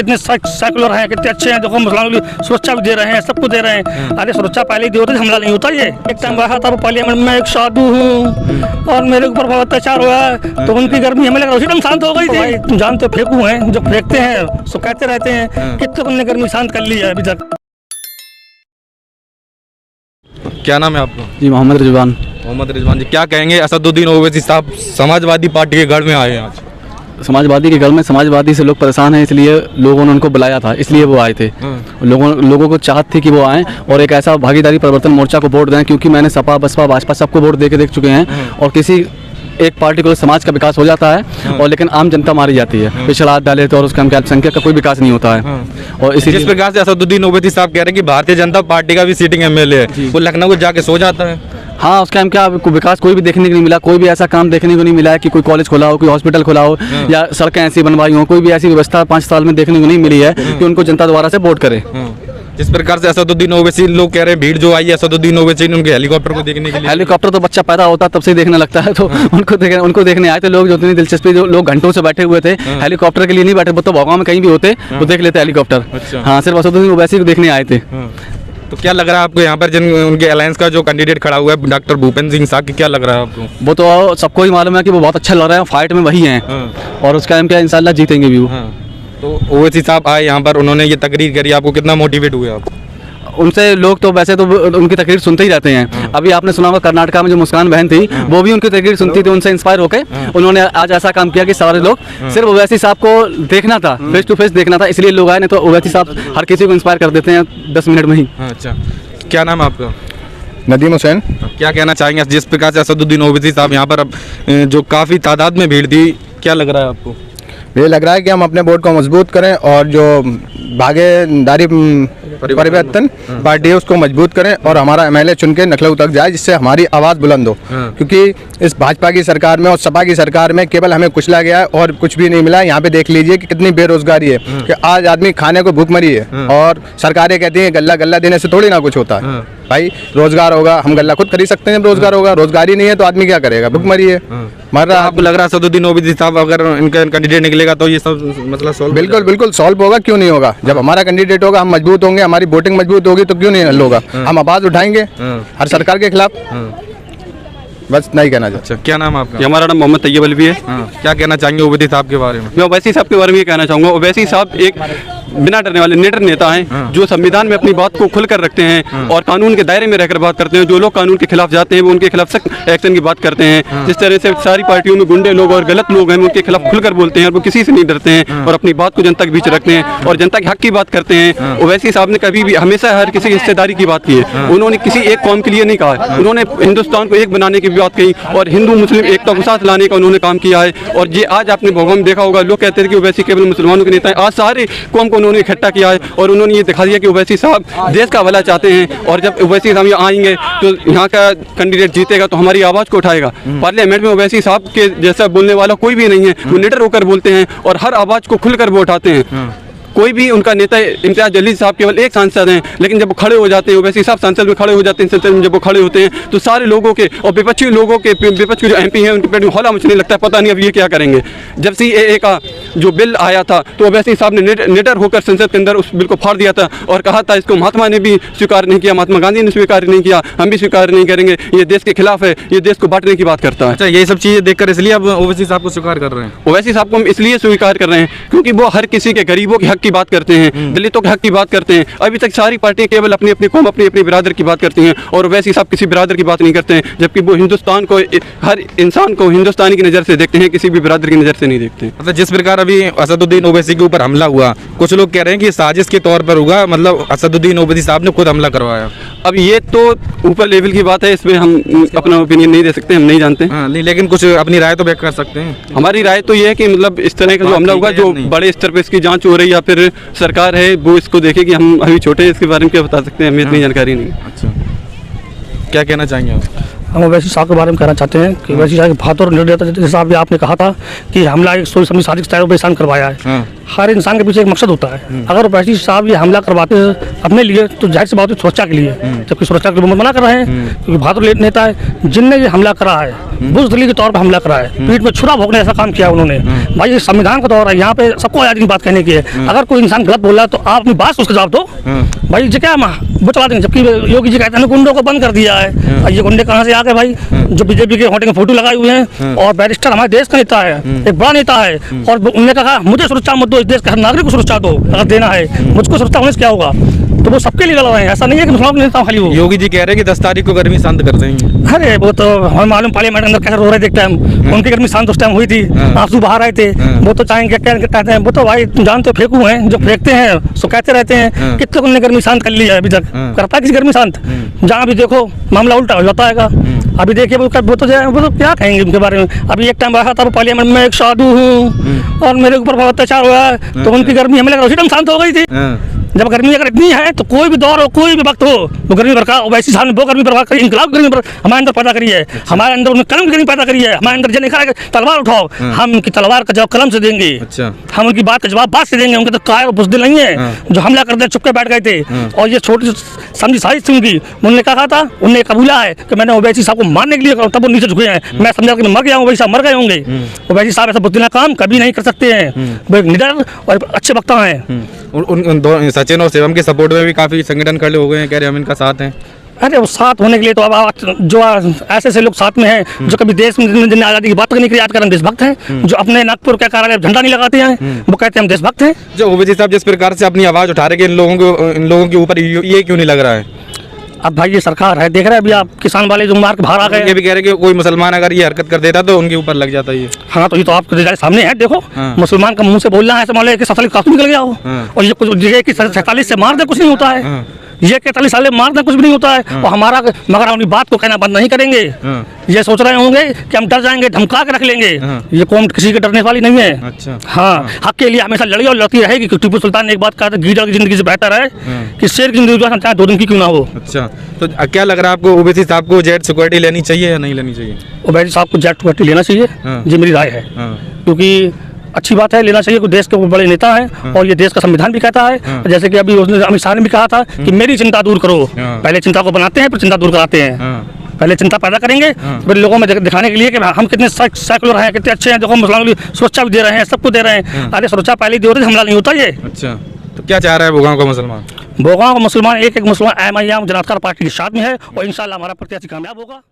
कितने सेकुलर हैं, कितने अच्छे हैं, देखो मुसलमानों की सुरक्षा भी दे रहे हैं, सब कुछ दे रहे हैं। अरे सुरक्षा पहले ही दी होती हमला नहीं होता। ये एक टाइम रहा था पार्लियामेंट में, एक साधु हूँ और मेरे ऊपर बहुत अत्याचार हुआ है, तो उनकी गर्मी हमें लगा उसी टाइम शांत हो गई थी। तुम जानते हो फेंकू हैं जो फेंकते हैं सो कहते रहते हैं, कितने तुमने गर्मी शांत कर ली है अभी तक। क्या नाम है आपका? जी मोहम्मद रिजवान। मोहम्मद रिजवान जी, क्या कहेंगे असदुद्दीन ओवैसी साहब समाजवादी पार्टी के गढ़ में आए हैं आज? समाजवादी के घर में समाजवादी से लोग परेशान हैं, इसलिए लोगों ने उनको बुलाया था, इसलिए वो आए थे। लोगों को चाहत थी कि वो आएँ और एक ऐसा भागीदारी परिवर्तन मोर्चा को वोट दें, क्योंकि मैंने सपा बसपा भाजपा सबको वोट देख चुके हैं और किसी एक पार्टी को समाज का विकास हो जाता है और लेकिन आम जनता मारी जाती है, पिछड़ा दलित और उसका अल्पसंख्यक का कोई विकास नहीं होता है। और इसी जिस प्रकार से असदुद्दीन ओवैसी साहब कह रहे हैं कि भारतीय जनता पार्टी का भी सीटिंग एमएलए है, वो लखनऊ को जाके सो जाता है। हाँ, उसका हम क्या विकास कोई भी देखने को नहीं मिला, कोई भी ऐसा काम देखने को नहीं मिला है कि कोई कॉलेज खोला हो, कोई हॉस्पिटल खोला हो या सड़कें ऐसी बनवाई हो, कोई भी ऐसी व्यवस्था 5 साल में देखने को नहीं मिली है कि उनको जनता दोबारा से वोट करे। जिस प्रकार से असदुद्दीन ओवैसी लोग कह रहे हैं, भीड़ जो आई है असदुद्दीन ओवैसी ने उनके हेलीकॉप्टर को देखने के लिए। हेलीकॉप्टर तो बच्चा पैदा होता तब से देखने लगता है, तो उनको देखने आए थे लोग, जो इतनी दिलचस्पी, जो लोग घंटों से बैठे हुए थे हेलीकॉप्टर के लिए नहीं बैठे, वो तो भगवान में कहीं भी होते वो देख लेते हेलीकॉप्टर। हाँ, सिर्फ असदुद्दीन ओवैसी को देखने आए थे। तो क्या लग रहा है आपको यहाँ पर जिन उनके अलायंस का जो कैंडिडेट खड़ा हुआ है डॉक्टर भूपेंद्र सिंह साहब, क्या लग रहा है आपको? वो तो सबको ही मालूम है कि वो बहुत अच्छा लग रहा है, फाइट में वही हैं और उसका हम क्या इंशाल्लाह जीतेंगे भी वो। तो ओवैसी साहब आए यहाँ पर, उन्होंने ये तकरीर करी, आपको कितना मोटिवेट हुए आप? उनसे लोग तो वैसे तो उनकी तकरीर सुनते ही रहते हैं। अभी आपने सुना होगा कर्नाटका में जो मुस्कान बहन थी, वो भी उनकी तकरीर सुनती थी, उनसे इंस्पायर होकर उन्होंने आज ऐसा काम किया कि सारे लोग सिर्फ ओवैसी साहब को देखना था, फेस टू फेस देखना था, इसलिए लोग आए। नहीं तो ओवैसी साहब हर किसी को इंस्पायर कर देते हैं 10 मिनट में ही। अच्छा, क्या नाम है आपका? नदीम हुसैन। क्या कहना चाहेंगे जिस प्रकार से असदुद्दीन ओवैसी साहब यहाँ पर अब जो काफ़ी तादाद में भीड़ थी, क्या लग रहा है आपको? मुझे लग रहा है कि हम अपने वोट को मजबूत करें और जो भागीदारी परिवर्तन पार्टी है उसको मजबूत करें और हमारा एमएलए चुन के लखनऊ तक जाए, जिससे हमारी आवाज़ बुलंद हो। क्योंकि इस भाजपा की सरकार में और सपा की सरकार में केवल हमें कुचला गया है और कुछ भी नहीं मिला। यहाँ पे देख लीजिए कि कितनी बेरोजगारी है, कि आज आदमी खाने को भूख मरी है और सरकारें कहती हैं गल्ला देने से थोड़ी ना कुछ होता है। भाई रोजगार होगा, हम गल्ला खुद खरीद सकते हैं, रोजगार होगा, रोजगारी नहीं है तो आदमी क्या करेगा, भूख मरी है, मर रहा है। आपको लग रहा है असदुद्दीन ओवैसी साहब अगर इनका कैंडिडेट निकलेगा तो ये सब मतलब सॉल्व? बिल्कुल सॉल्व होगा, क्यों नहीं होगा। जब हमारा कैंडिडेट होगा, हम मजबूत होंगे, हमारी वोटिंग मजबूत होगी तो क्यों नहीं हल होगा। हम आवाज उठाएंगे हर सरकार के खिलाफ, बस नहीं कहना चाहता। अच्छा, क्या नाम है आपका? हमारा नाम मोहम्मद तैयब अलवी है। क्या कहना चाहेंगे ओवैसी साहब के बारे में? मैं ओवैसी साहब के बारे में ये कहना चाहूँगा, ओवैसी साहब एक बिना डरने वाले निडर नेता हैं, जो संविधान में अपनी बात को खुलकर रखते हैं और कानून के दायरे में रहकर बात करते हैं। जो लोग कानून के खिलाफ जाते हैं वो उनके खिलाफ सख्त एक्शन की बात करते हैं। जिस तरह से सारी पार्टियों में गुंडे लोग और गलत लोग हैं, उनके खिलाफ खुलकर बोलते हैं और वो किसी से नहीं डरते हैं और अपनी बात को जनता के बीच रखते हैं और जनता के हक की बात करते हैं। ओवैसी साहब ने कभी भी हमेशा हर किसी हिस्सेदारी की बात की है, उन्होंने किसी एक कौम के लिए नहीं कहा है, उन्होंने हिंदुस्तान को एक बनाने की बात कही और हिंदू मुस्लिम एकता को साथ लाने का उन्होंने काम किया है। और ये आज आपने भगवान में देखा होगा, लोग कहते थे कि ओवैसी केवल मुसलमानों के नेता हैं, आज सारे कौम को उन्होंने इकट्ठा किया है और उन्होंने ये दिखा दिया कि ओवैसी साहब देश का भला चाहते हैं। और जब ओवैसी साहब यहाँ आएंगे तो यहाँ का कैंडिडेट जीतेगा तो हमारी आवाज़ को उठाएगा। पार्लियामेंट में ओवैसी साहब के जैसा बोलने वाला कोई भी नहीं है, वो निडर होकर बोलते हैं और हर आवाज़ को खुलकर वो उठाते हैं। कोई भी उनका नेता इम्तियाज जलील साहब केवल एक सांसद हैं, लेकिन जब वो खड़े हो जाते हैं, ओवैसी साहब संसद में खड़े हो जाते हैं, संसद में जब वो खड़े होते हैं तो सारे लोगों के और विपक्षी लोगों के, विपक्ष के जो एमपी हैं उनके पेट में हौला मचने लगता है, पता नहीं अब ये क्या करेंगे। जब CAA का जो बिल आया था तो ओवैसी साहब ने निडर होकर संसद के अंदर उस बिल को फाड़ दिया था और कहा था इसको महात्मा ने भी स्वीकार नहीं किया, महात्मा गांधी ने स्वीकार नहीं किया, हम भी स्वीकार नहीं करेंगे, ये देश के खिलाफ है, ये देश को बांटने की बात करता है। अच्छा, ये सब चीज़ें देखकर इसलिए अब ओवैसी साहब को स्वीकार कर रहे हैं? ओवैसी साहब को हम इसलिए स्वीकार कर रहे हैं क्योंकि वो हर किसी के गरीबों के हक की बात करते हैं, दलितों के हक की बात करते हैं। अभी तक सारी पार्टियां केवल अपनी अपनी कौम, अपनी अपनी बिरादर की बात करती हैं और ओवैसी साहब किसी बिरादर की बात नहीं करते हैं, जबकि वो हिंदुस्तान को, हर इंसान को हिंदुस्तानी की नज़र से देखते हैं, किसी भी बिरादर की नज़र से नहीं देखते हैं। मतलब जिस प्रकार अभी असदुद्दीन ओवैसी के ऊपर हमला हुआ, कुछ लोग कह रहे हैं कि साजिश के तौर पर हुआ, मतलब असदुद्दीन ओवैसी साहब ने खुद हमला करवाया। अब ये तो ऊपर लेवल की बात है, इसमें हम अपना ओपिनियन नहीं दे सकते, हम नहीं जानते। नहीं, लेकिन कुछ अपनी राय तो व्यक्त कर सकते हैं। हमारी राय तो ये है कि मतलब इस तरह का जो हमला हुआ, जो बड़े स्तर पर इसकी जाँच हो रही है या फिर सरकार है वो इसको देखे कि हम अभी छोटे हैं, इसके बारे में क्या बता सकते हैं, हमें इतनी जानकारी नहीं। अच्छा, क्या कहना चाहेंगे आप? हम ओवैसी साहब के बारे में कहना चाहते हैं कि ओवैसी साहब बहादुर निर्दयता, जैसे अभी आपने कहा था कि हमला एक सोच समझी साजिश तैयार इंसान करवाया है। हर इंसान के पीछे एक मकसद होता है। अगर ओवैसी साहब ये हमला करवाते हैं अपने लिए तो जाहिर सी बात है सुरक्षा के लिए, जबकि सुरक्षा के लिए मना कर रहे हैं क्योंकि बहादुर नेता है जिनने ये हमला करा है, बुज़दिली के तौर पर हमला करा है, पीठ में छुरा भोंकने ऐसा काम किया उन्होंने। भाई ये संविधान का दौर है, यहाँ पे सबको आज़ादी की बात कहने की है। अगर कोई इंसान गलत बोल रहा है तो आप अपनी बात उसका जवाब दो। भाई जी क्या वो चला देंगे, जबकि योगी जी कहते हैं गुंडों को बंद कर दिया है। और ये गुंडे कहाँ से आ गए भाई, जो बीजेपी के होटल के फोटो लगाए हुए हैं। और बैरिस्टर हमारे देश का नेता है, एक बड़ा नेता है, और उन्होंने कहा मुझे सुरक्षा मत दो, इस देश के हर नागरिक को सुरक्षा दो। अगर देना है मुझको सुरक्षा होने से क्या होगा, तो वो सबके लिए लड़ रहे हैं। ऐसा नहीं है कि मुसलमान के नेता खाली वो। योगी जी कह रहे हैं कि 10 तारीख को गर्मी शांत कर देंगे। अरे वो तो हमें मालूम, पार्लियामेंट अंदर कैसे रो रहे देखते हैं, उनकी गर्मी शांत उस टाइम हुई थी, आंसू बाहर आए थे। वो तो चाहेंगे क्या कहते हैं, वो तो भाई जानते फेंकू हैं, जो फेंकते हैं सो कहते रहते हैं। कितने उन्होंने गर्मी शांत कर ली है अभी तक, करता है किसी गर्मी शांत? जहाँ भी देखो मामला उल्टा हो जाता है। अभी देखिए वो तो क्या कहेंगे उनके बारे में। अभी एक टाइम रहा था पार्लियामेंट में, एक साधु हूँ और मेरे ऊपर बहुत अत्याचार हुआ है, तो उनकी गर्मी हमें लगा उसी टाइम शांत हो गई थी। जब गर्मी अगर इतनी है तो कोई भी दौर हो, कोई भी वक्त हो, वो गर्मी बरका ओवैसी साहब ने वो गर्मी बर्बाद करी, इनकलाब गर्मी हमारे अंदर पैदा करी है। हमारे अंदर उन्होंने कलम की गर्मी पैदा करी है। हमारे अंदर जन लिखा है तलवार उठाओ, हम उनकी तलवार का जवाब कलम से देंगे। अच्छा। हम उनकी बात का जवाब बात से देंगे। उनके तो कायर और बुज़दिल नहीं है जो हमला कर दे चुपके बैठ गए थे। और ये छोटी समझी साजिश थी उनकी। उन्होंने कहा था, उन्होंने कबूला है कि मैंने ओवैसी साहब को मारने के लिए, तब वो नीचे झुके हैं। मैं समझा कि मैं मर गया हूँ, ओवैसी साहब मर गए होंगे। ओवैसी साहब ऐसा बुज़दिला काम कभी नहीं कर सकते हैं। वो एक निडर और अच्छे वक्ता हैं। सचिन और शिवम के सपोर्ट में भी काफी संगठन खड़े हो गए हैं, कह रहे हम इनका साथ हैं। अरे वो साथ होने के लिए तो अब जो ऐसे लोग साथ में हैं जो कभी देश में जिन्हें आज़ादी की बात करने के लिए याद कर हम देशभक्त हैं, जो अपने नागपुर के कार्यालय झंडा नहीं लगाते हैं, वो कहते हैं हम देशभक्त हैं। जो ओवैसी साहब जिस प्रकार से अपनी आवाज उठा रहे हैं, इन लोगों के ऊपर ये क्यों नहीं लग रहा है? अब भाई ये सरकार है, देख रहे हैं अभी आप किसान वाले जो मार के बाहर आ गए। ये भी कह रहे हैं कि कोई मुसलमान अगर ये हरकत कर देता तो उनके ऊपर लग जाता ये। हाँ तो ये तो आपके सामने है, देखो मुसलमान का मुंह से बोलना है, मान लो कि 47 काफी निकल गया हो, और ये कुछ जगह की 47 से मार दे कुछ नहीं होता है। ये 43 साल मार दे कुछ भी नहीं होता है। और हमारा मगर अपनी बात को कहना बंद नहीं करेंगे। ये सोच रहे होंगे कि हम डर जाएंगे, धमका के रख लेंगे। ये कौम किसी के डरने वाली नहीं है। अच्छा। हाँ, हक के लिए हमेशा लड़ी और लड़ती रहेगी। टीपू सुल्तान ने एक बात कहा था, गीदड़ की जिंदगी से बेहतर है कि शेर की जिंदगी चाहे 2 दिन की क्यों ना हो। अच्छा, तो क्या लग रहा है आपको, ओवैसी साहब को जेट सिक्योरिटी लेनी चाहिए या नहीं लेनी चाहिए? ओवैसी साहब को जेट सिक्योरिटी लेना चाहिए, ये मेरी राय है। क्योंकि अच्छी बात है, लेना चाहिए। देश के बड़े नेता हैं और ये देश का संविधान भी कहता है। जैसे कि अभी उसने अमित शाह ने भी कहा था कि मेरी चिंता दूर करो। पहले चिंता को बनाते हैं फिर चिंता दूर कराते हैं। पहले चिंता पैदा करेंगे फिर लोगों में दिखाने के लिए कि हम कितने सेकुलर हैं, कितने अच्छे हैं, देखो मुसलमानों के लिए सुरक्षा भी दे रहे हैं, सबको दे रहे हैं। अरे सुरक्षा पहले ही दे होते हमला नहीं होता ये। अच्छा, तो क्या चाह रहा है भोगांव का मुसलमान? भोगांव का मुसलमान एक मुसलमान MIM जनाधिकार पार्टी के साथ में है और इंशाल्लाह हमारा प्रत्याशी कामयाब होगा।